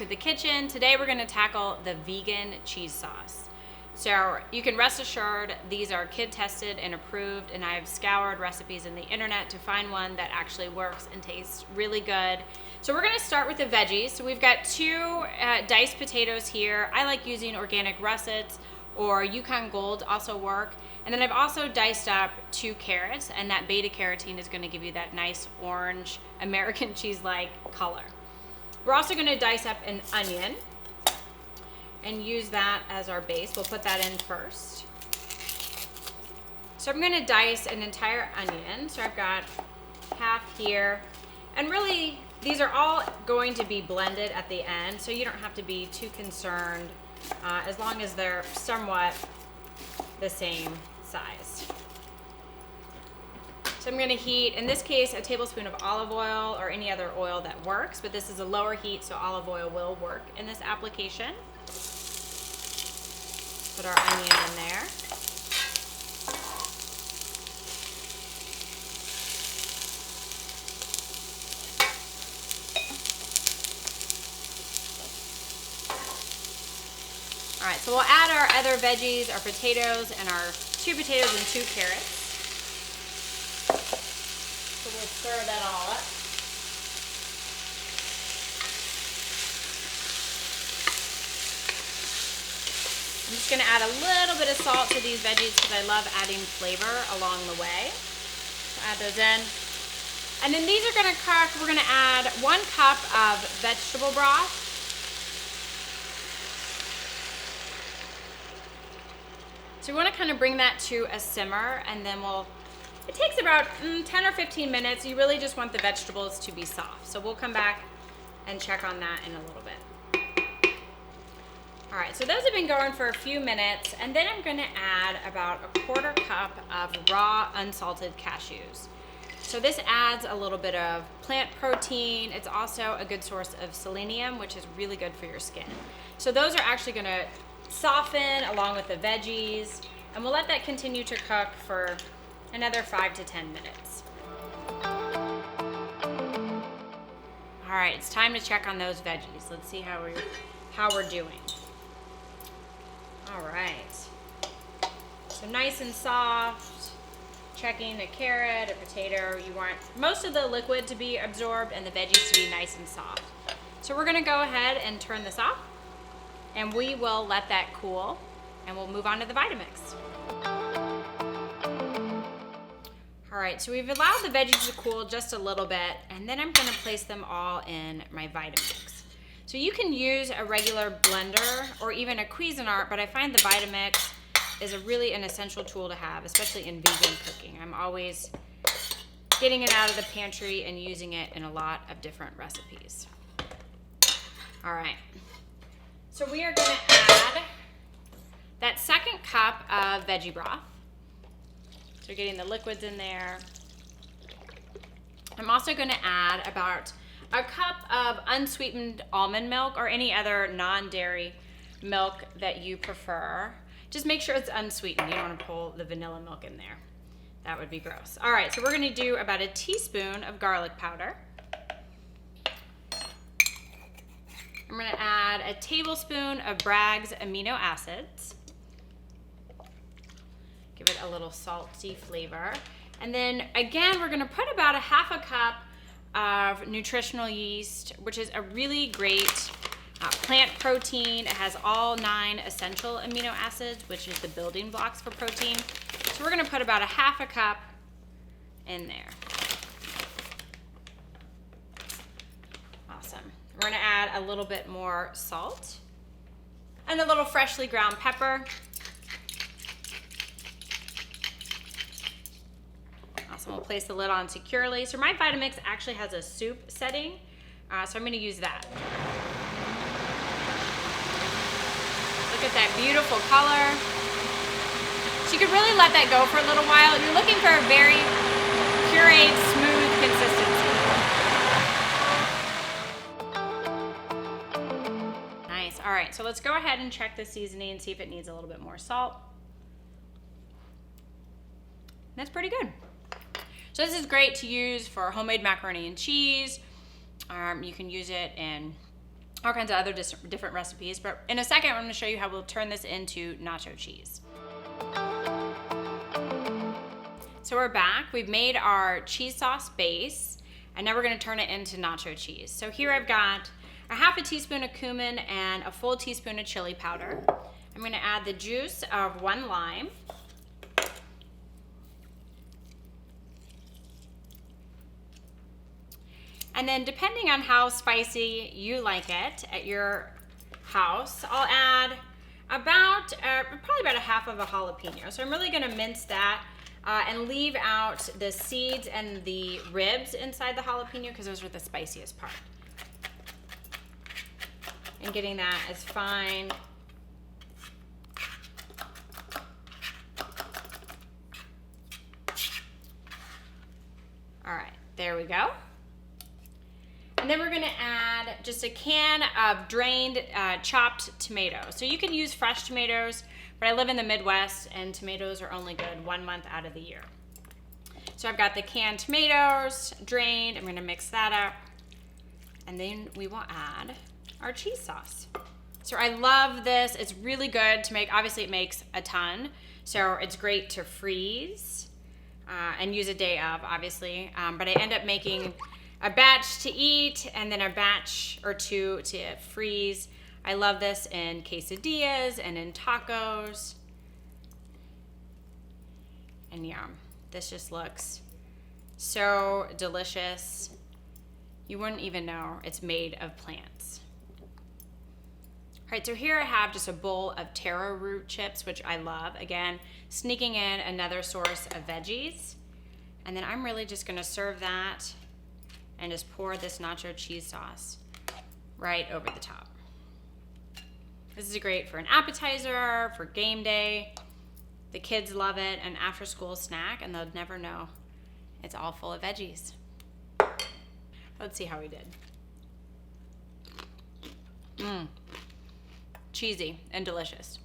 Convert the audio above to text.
to the kitchen. Today we're gonna tackle the vegan cheese sauce. So you can rest assured these are kid tested and approved, and I've scoured recipes in the internet to find one that actually works and tastes really good. So we're gonna start with the veggies. So we've got two diced potatoes here. I like using organic russets or Yukon Gold also work. And then I've also diced up 2 carrots, and that beta carotene is gonna give you that nice orange American cheese-like color. We're also gonna dice up an onion and use that as our base. We'll put that in first. So I'm gonna dice an entire onion. So I've got half here. And really, these are all going to be blended at the end, so you don't have to be too concerned as long as they're somewhat the same size. So I'm gonna heat, in this case, a tablespoon of olive oil or any other oil that works, but this is a lower heat, so olive oil will work in this application. Put our onion in there. All right, so we'll add our other veggies, our potatoes, and our 2 potatoes and 2 carrots. So we'll stir that all up. I'm just gonna add a little bit of salt to these veggies because I love adding flavor along the way. So add those in. And then these are gonna cook, we're gonna add 1 cup of vegetable broth. So we want to kind of bring that to a simmer, and then it takes about 10 or 15 minutes. You really just want the vegetables to be soft. So we'll come back and check on that in a little bit. All right, so those have been going for a few minutes, and then I'm gonna add about a 1/4 cup of raw unsalted cashews. So this adds a little bit of plant protein. It's also a good source of selenium, which is really good for your skin. So those are actually gonna soften along with the veggies, and we'll let that continue to cook for another 5 to 10 minutes. All right, it's time to check on those veggies. Let's see how we're doing. All right, so nice and soft. Checking a carrot, a potato. You want most of the liquid to be absorbed and the veggies to be nice and soft. So we're gonna go ahead and turn this off, and we will let that cool, and we'll move on to the Vitamix. All right, so we've allowed the veggies to cool just a little bit, and then I'm gonna place them all in my Vitamix. So you can use a regular blender or even a Cuisinart, but I find the Vitamix is really an essential tool to have, especially in vegan cooking. I'm always getting it out of the pantry and using it in a lot of different recipes. All right. So we are gonna add that 2nd cup of veggie broth. So we're getting the liquids in there. I'm also gonna add about a cup of unsweetened almond milk or any other non-dairy milk that you prefer. Just make sure it's unsweetened. You don't wanna pull the vanilla milk in there. That would be gross. All right, so we're gonna do about a teaspoon of garlic powder. I'm gonna add a tablespoon of Bragg's amino acids. Give it a little salty flavor. And then again, we're gonna put about a 1/2 cup of nutritional yeast, which is a really great plant protein. It has all 9 essential amino acids, which is the building blocks for protein. So we're gonna put about a 1/2 cup in there. Awesome. We're gonna add a little bit more salt and a little freshly ground pepper. Awesome, we'll place the lid on securely. So my Vitamix actually has a soup setting, so I'm gonna use that. Look at that beautiful color. So you could really let that go for a little while. You're looking for a very pureed, smooth consistency. Nice, all right, so let's go ahead and check the seasoning and see if it needs a little bit more salt. That's pretty good. So this is great to use for homemade macaroni and cheese. You can use it in all kinds of other different recipes. But in a second, I'm going to show you how we'll turn this into nacho cheese. So we're back. We've made our cheese sauce base, and now we're going to turn it into nacho cheese. So here I've got a half a teaspoon of cumin and a full teaspoon of chili powder. I'm going to add the juice of 1 lime. And then depending on how spicy you like it at your house, I'll add probably about a half of a jalapeno. So I'm really going to mince that and leave out the seeds and the ribs inside the jalapeno because those are the spiciest part. And getting that as fine. All right, there we go. And then we're gonna add just a can of drained chopped tomatoes. So you can use fresh tomatoes, but I live in the Midwest and tomatoes are only good 1 month out of the year. So I've got the canned tomatoes drained. I'm gonna mix that up. And then we will add our cheese sauce. So I love this. It's really good to make. Obviously it makes a ton. So it's great to freeze and use a day of, obviously. But I end up making a batch to eat and then a batch or two to freeze. I love this in quesadillas and in tacos. And yum, this just looks so delicious. You wouldn't even know it's made of plants. All right, so here I have just a bowl of taro root chips, which I love. Again, sneaking in another source of veggies. And then I'm really just gonna serve that and just pour this nacho cheese sauce right over the top. This is great for an appetizer, for game day. The kids love it, an after school snack, and they'll never know it's all full of veggies. Let's see how we did. Cheesy and delicious.